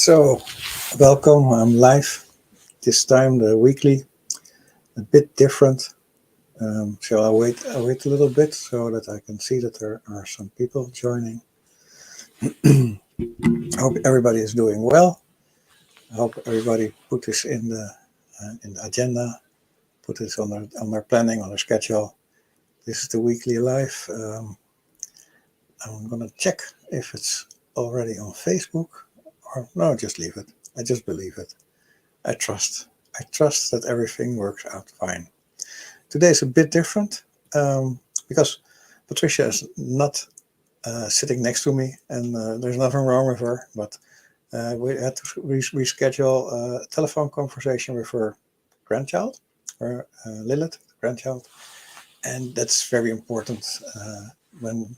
So, welcome. I'm live. This time the weekly, a bit different. So I'll wait a little bit so that I can see that there are some people joining. I hope everybody is doing well. I hope everybody put this in the agenda, put this on their planning, on their schedule. This is the weekly live. I'm gonna check if it's already on Facebook or no. Just leave it. I just believe it. I trust. I trust that everything works out fine. Today is a bit different because Patricia is not sitting next to me, and there's nothing wrong with her. But we had to reschedule a telephone conversation with her grandchild, or Lilith, grandchild, and that's very important when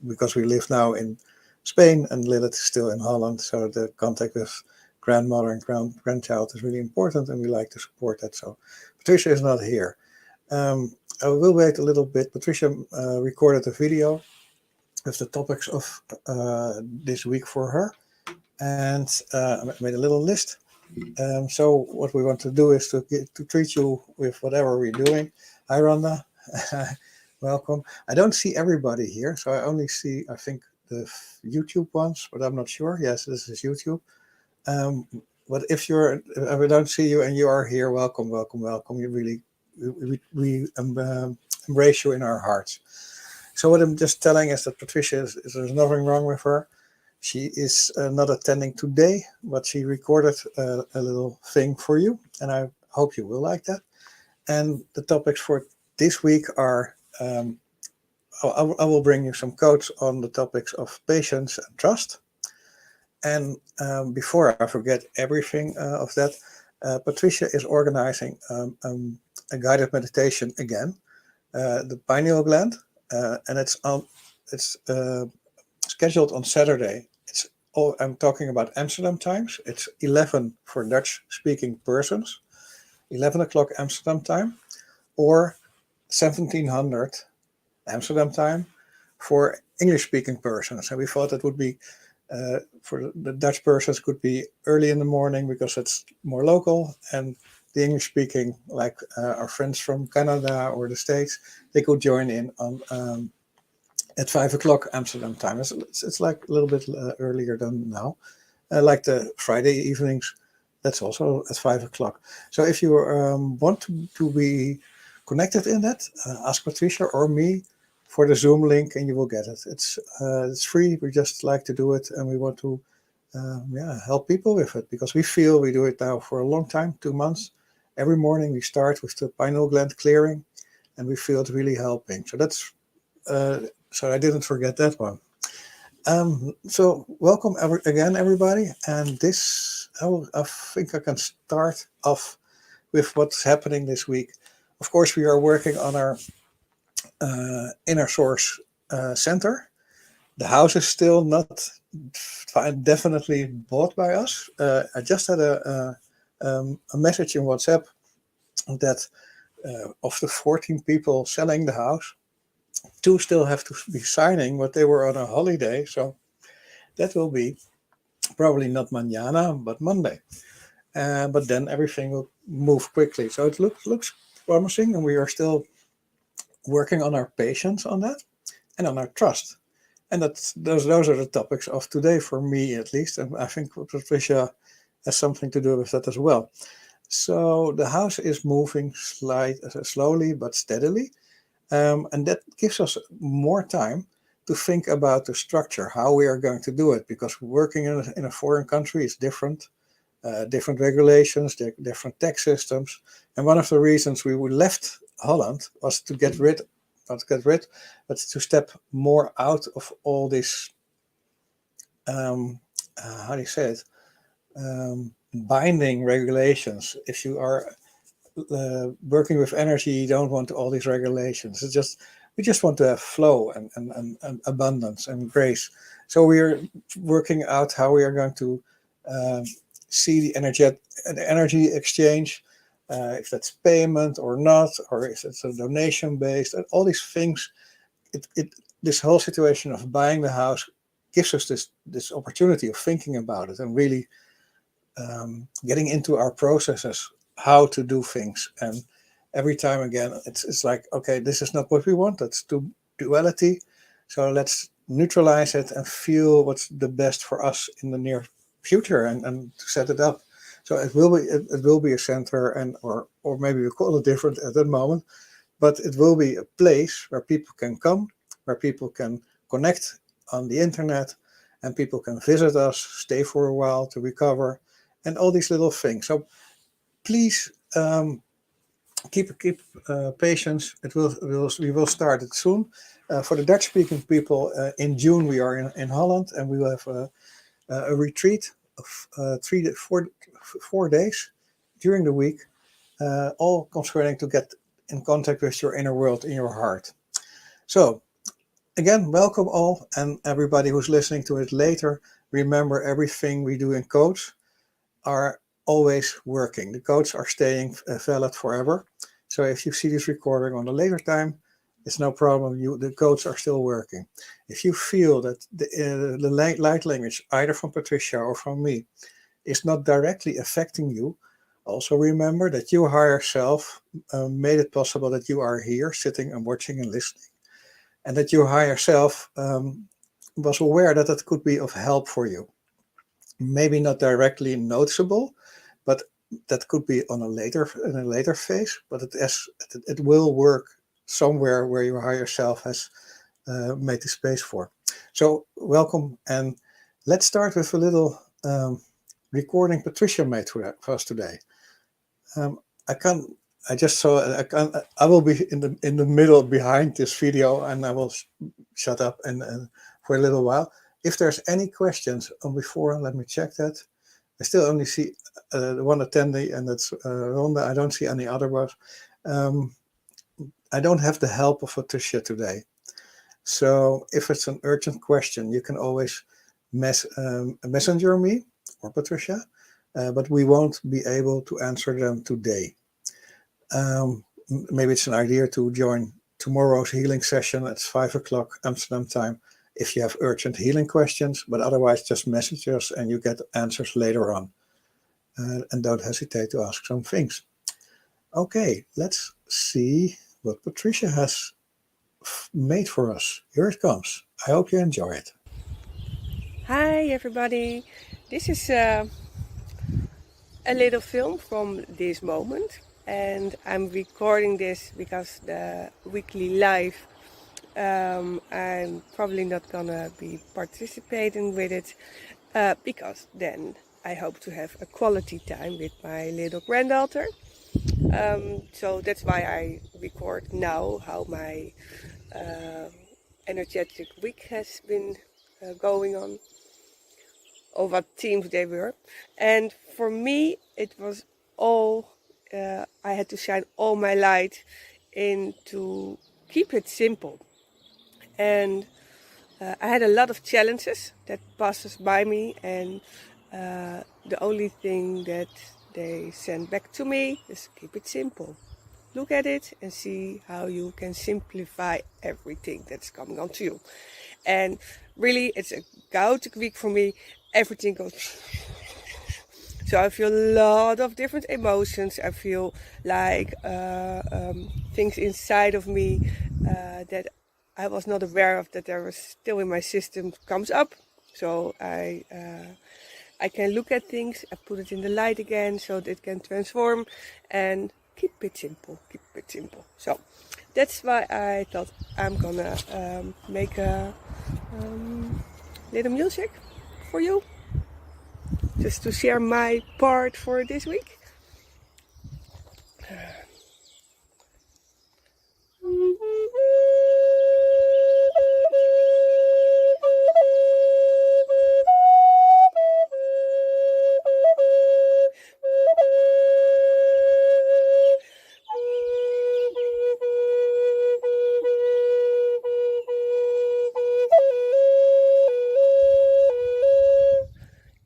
because we live now in Spain and Lilith is still in Holland, so the contact with grandmother and grandchild is really important, and we like to support that. So Patricia is not here. I will wait a little bit. Patricia recorded a video with the topics of this week for her, and I made a little list. So what we want to do is to treat you with whatever we're doing. Hi, Rhonda. Welcome. I don't see everybody here, so I only see, I think, the YouTube ones, but I'm not sure. Yes, this is YouTube. But if I don't see you and you are here, welcome, welcome, welcome. You really, we embrace you in our hearts. So what I'm just telling is that Patricia there's nothing wrong with her. She is not attending today, but she recorded a little thing for you, and I hope you will like that. And the topics for this week are, I will bring you some quotes on the topics of patience and trust. And before I forget everything of that, Patricia is organizing a guided meditation again, the Pineal Gland, and it's scheduled on Saturday. I'm talking about Amsterdam times. It's 11 for Dutch-speaking persons, 11 o'clock Amsterdam time, or 1700 Amsterdam time for English-speaking persons. And we thought it would be for the Dutch persons could be early in the morning because it's more local, and the English speaking, like our friends from Canada or the States, they could join in on at 5 o'clock Amsterdam time. It's like a little bit earlier than now, like the Friday evenings. That's also at 5 o'clock. So if you want to be connected in that, ask Patricia or me for the Zoom link, and you will get it. It's free. We just like to do it, and we want to help people with it because we feel we do it now for a long time, 2 months. Every morning we start with the pineal gland clearing, and we feel it's really helping. So that's so I didn't forget that one. So welcome again, everybody. And this, I think I can start off with what's happening this week. Of course, we are working on our InnerSource Center. The house is still not definitely bought by us. I just had a message in WhatsApp that of the 14 people selling the house, 2 still have to be signing, but they were on a holiday. So that will be probably not mañana, but Monday. But then everything will move quickly. So it looks promising, and we are still working on our patience on that and on our trust. And those are the topics of today for me, at least. And I think Patricia has something to do with that as well. So the house is moving slowly but steadily. And that gives us more time to think about the structure, how we are going to do it, because working in a foreign country is different. Different regulations, different tax systems. And one of the reasons we left Holland was to but to step more out of all this, how do you say it, binding regulations. If you are working with energy, you don't want all these regulations. We just want to have flow and abundance and grace. So we are working out how we are going to see the energy exchange, if that's payment or not, or if it's a donation based, and all these things. This whole situation of buying the house gives us this opportunity of thinking about it and really getting into our processes, how to do things. And every time again, it's like, okay, this is not what we want. That's duality. So let's neutralize it and feel what's the best for us in the near future, and to set it up. So it will be a center, and or maybe we call it different at that moment, but it will be a place where people can come, where people can connect on the internet, and people can visit us, stay for a while to recover, and all these little things. So please keep patience. We will start it soon. For the Dutch-speaking people, in June we are in Holland, and we will have a retreat of 4 days during the week, all concerning to get in contact with your inner world in your heart. So again, welcome all, and everybody who's listening to it later. Remember, everything we do in codes are always working. The codes are staying valid forever. So if you see this recording on a later time, it's no problem. The codes are still working. If you feel that the light language, either from Patricia or from me, is not directly affecting you, also remember that your higher self made it possible that you are here sitting and watching and listening, and that your higher self was aware that it could be of help for you. Maybe not directly noticeable, but that could be in a later phase. But it will work somewhere where your higher self has made the space for. So welcome, and let's start with a little recording Patricia made for us today. I will be in the middle behind this video, and I will shut up and for a little while. If there's any questions before, let me check that. I still only see the one attendee, and that's Rhonda. I don't see any other ones. I don't have the help of Patricia today. So if it's an urgent question, you can always messenger me or Patricia, but we won't be able to answer them today. Maybe it's an idea to join tomorrow's healing session at 5 o'clock Amsterdam time if you have urgent healing questions, but otherwise just message us and you get answers later on. And don't hesitate to ask some things. Okay, let's see what Patricia has made for us. Here it comes. I hope you enjoy it. Hi everybody, this is a little film from this moment, and I'm recording this because the weekly live I'm probably not gonna be participating with it because then I hope to have a quality time with my little granddaughter. So that's why I record now how my energetic week has been going on, or what themes they were. And for me, it was all, I had to shine all my light in to keep it simple. And I had a lot of challenges that passes by me, and the only thing that they sent back to me is keep it simple. Look at it and see how you can simplify everything that's coming onto you. And really, it's a chaotic week for me. Everything goes. So I feel a lot of different emotions. I feel like things inside of me that I was not aware of, that there was still in my system, comes up. So I can look at things, I put it in the light again so that it can transform, and keep it simple, keep it simple. So that's why I thought I'm gonna make a little music for you, just to share my part for this week.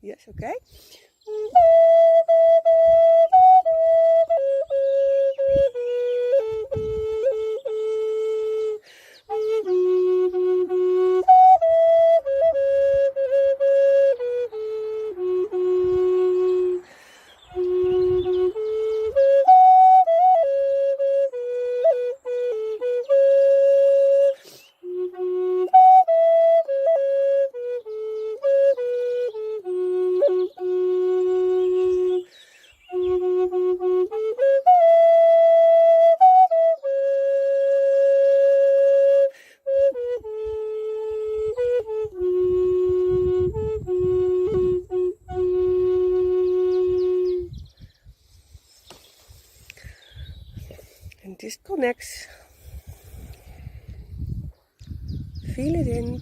Yes, okay. next. Feel it in.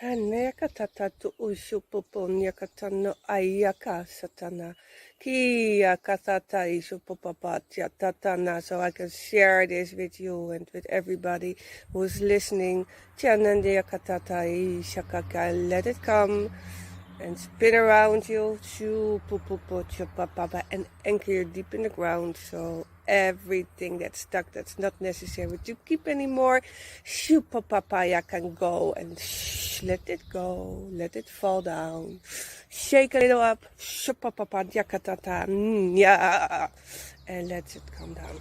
Hanekatata tu ushupopo nyakatano ayaka satana. Kia katata isupopapatya tatana. So I can share this with you and with everybody who's listening. Tianandia katata ishakaka. Let it come and spin around you. And anchor you deep in the ground. So everything that's stuck, that's not necessary to keep anymore, papaya can go, and let it go, let it fall down. Shake a little up, yeah, and let it come down.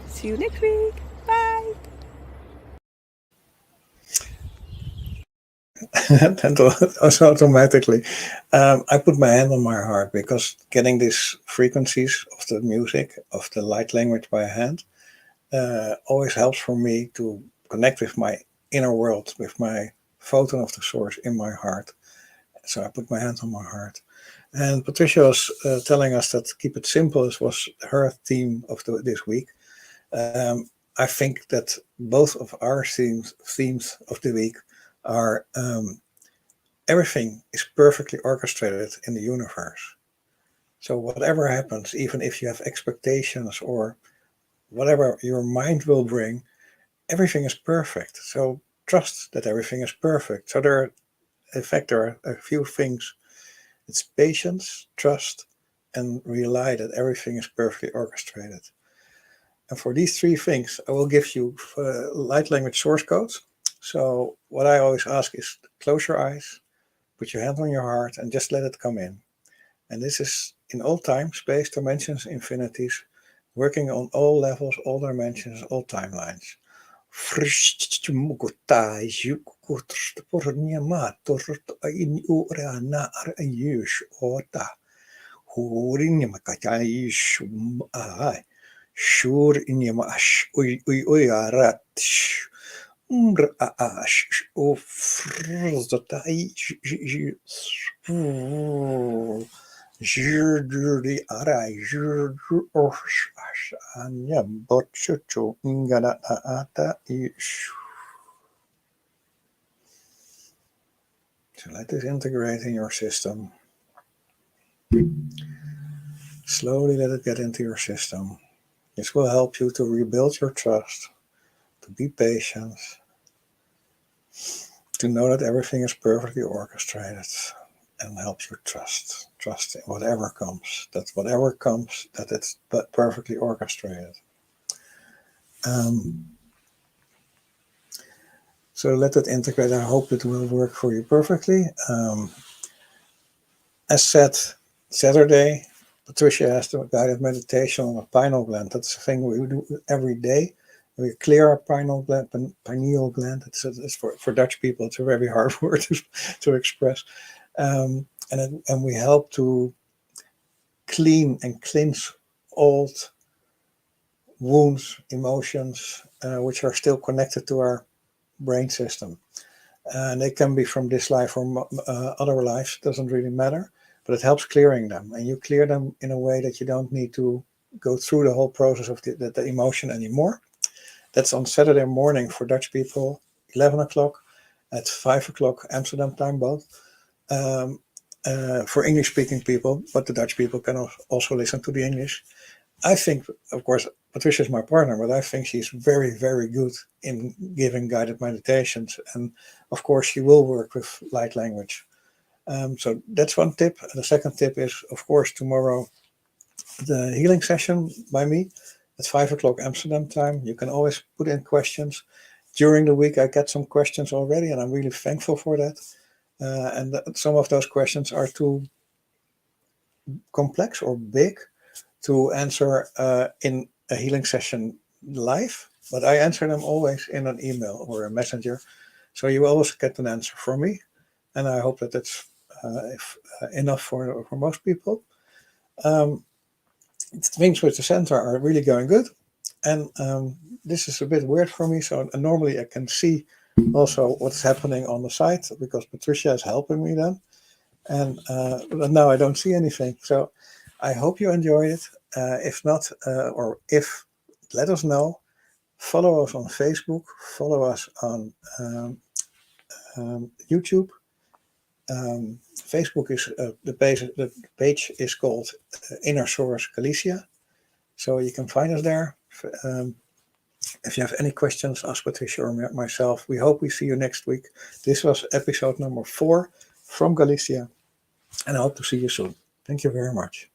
See you next week. Bye. And also automatically, I put my hand on my heart, because getting these frequencies of the music, of the light language by hand, always helps for me to connect with my inner world, with my photon of the source in my heart. So I put my hand on my heart. And Patricia was telling us that keep it simple was her theme of this week. I think that both of our themes of the week are everything is perfectly orchestrated in the universe. So whatever happens, even if you have expectations or whatever your mind will bring, everything is perfect. So trust that everything is perfect. So there are a few things. It's patience, trust, and rely that everything is perfectly orchestrated. And for these three things, I will give you light language source codes. So what I always ask is close your eyes, put your hand on your heart, and just let it come in. And this is in all time, space, dimensions, infinities, working on all levels, all dimensions, all timelines. Shur inyama ash uy arat ash o frzotai jurdi arai jur ash anya botchuchu ingana ata ish. So let this integrate in your system. Slowly let it get into your system. This will help you to rebuild your trust, to be patient, to know that everything is perfectly orchestrated, and help you trust in whatever comes, that it's perfectly orchestrated. So let it integrate. I hope it will work for you perfectly. As said, Saturday, Patricia has the guided meditation on the pineal gland. That's the thing we do every day. We clear our pineal gland. It's for Dutch people. It's a very hard word to express. And we help to clean and cleanse old wounds, emotions, which are still connected to our brain system. And they can be from this life or other lives. Doesn't really matter. But it helps clearing them, and you clear them in a way that you don't need to go through the whole process of the emotion anymore. That's on Saturday morning for Dutch people, 11 o'clock, at 5 o'clock Amsterdam time both. For English-speaking people, but the Dutch people can also listen to the English. I think, of course, Patricia is my partner, but I think she's very, very good in giving guided meditations. And of course, she will work with light language. So that's one tip. And the second tip is, of course, tomorrow, the healing session by me at 5 o'clock Amsterdam time. You can always put in questions. During the week, I get some questions already, and I'm really thankful for that. And some of those questions are too complex or big to answer in a healing session live, but I answer them always in an email or a messenger. So you will always get an answer from me. And I hope that it's enough for most people. Things with the center are really going good. And this is a bit weird for me. So normally I can see also what's happening on the site because Patricia is helping me then. And but now I don't see anything. So I hope you enjoyed it. If not, or if, let us know. Follow us on Facebook. Follow us on YouTube. Facebook is the page is called InnerSource Galicia, so you can find us there. If you have any questions, ask Patricia or myself. We hope we see you next week. This was episode number 4 from Galicia, and I hope to see you soon. Thank you very much.